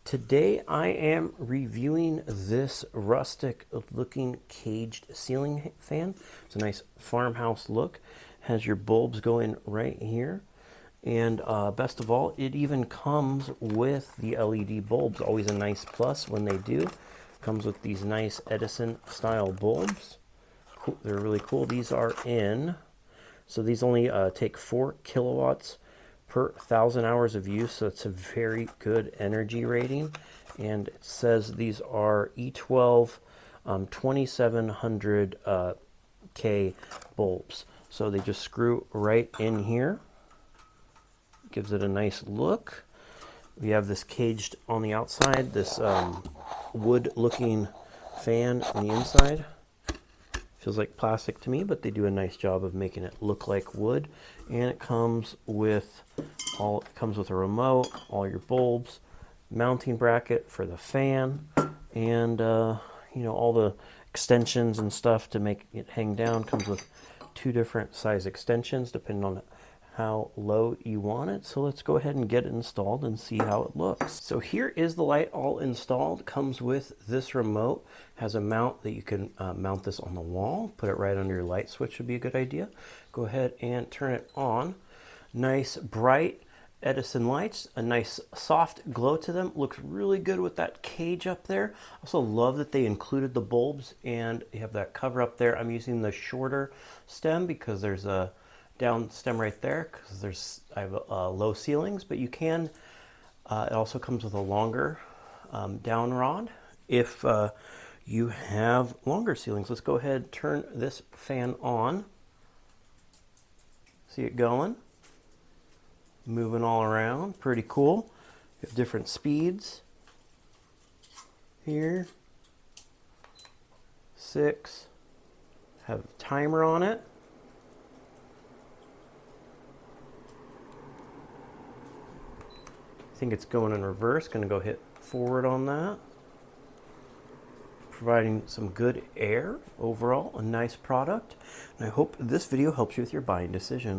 Today I am reviewing this rustic looking caged ceiling fan. It's a nice farmhouse look. Has your bulbs going right here. And best of all, it even comes with the LED bulbs. Always a nice plus when they do. Comes with these nice Edison style bulbs. Cool. They're really cool. These are so these only take 4 kilowatts per 1,000 hours of use, so it's a very good energy rating. And it says these are E12 2700 K bulbs. So they just screw right in here. Gives it a nice look. We have this caged on the outside, this wood looking fan on the inside. Feels like plastic to me, but they do a nice job of making it look like wood. And it comes with a remote, all your bulbs, mounting bracket for the fan, and all the extensions and stuff to make it hang down. Comes with 2 different size extensions depending on how low you want it. So let's go ahead and get it installed and see how it looks. So here is the light all installed. Comes with this remote. Has a mount that you can mount this on the wall. Put it right under your light switch would be a good idea. Go ahead and turn it on. Nice bright Edison lights, a nice soft glow to them. Looks really good with that cage up there. Also love that they included the bulbs and you have that cover up there. I'm using the shorter stem because there's a down stem right there because I have low ceilings, but you can, it also comes with a longer down rod if you have longer ceilings. Let's go ahead and turn this fan on. See it going? Moving all around, pretty cool. You have different speeds here. 6, have a timer on it. I think it's going in reverse. Going to go hit forward on that. Providing some good air overall, a nice product. And I hope this video helps you with your buying decision.